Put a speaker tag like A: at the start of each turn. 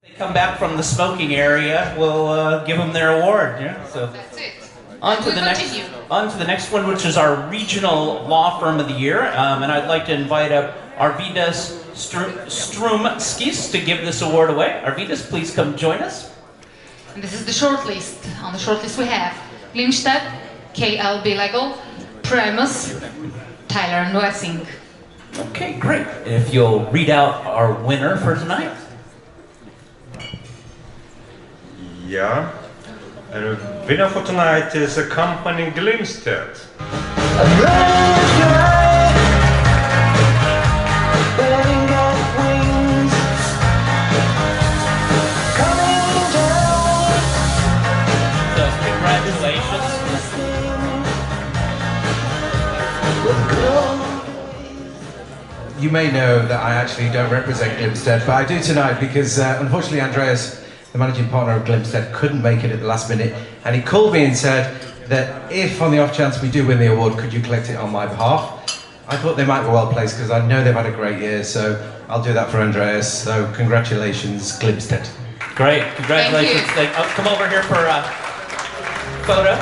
A: They come back from the smoking area, we'll give them their award. Yeah, so
B: That's it.
A: on to the next one, which is our regional law firm of the year, and I'd like to invite up Arvidas Strumskis to give this award away. Arvidas, please come join us.
B: And this is the shortlist. On the shortlist we have Glimstedt, KLB Legal, Primus, Tyler and Wessing.
A: Okay, great. If you'll read out our winner for tonight.
C: Yeah. And the winner for tonight is a company Glimstedt.
A: So, congratulations.
D: You may know that I actually don't represent Glimstedt, but I do tonight because unfortunately Andreas, the managing partner of Glimstedt, couldn't make it at the last minute, and he called me and said that if on the off chance we do win the award, could you collect it on my behalf? I thought they might be well placed because I know they've had a great year, so I'll do that for Andreas. So congratulations, Glimstedt.
A: Great, congratulations.
B: Thank you.
A: Come over here for a photo.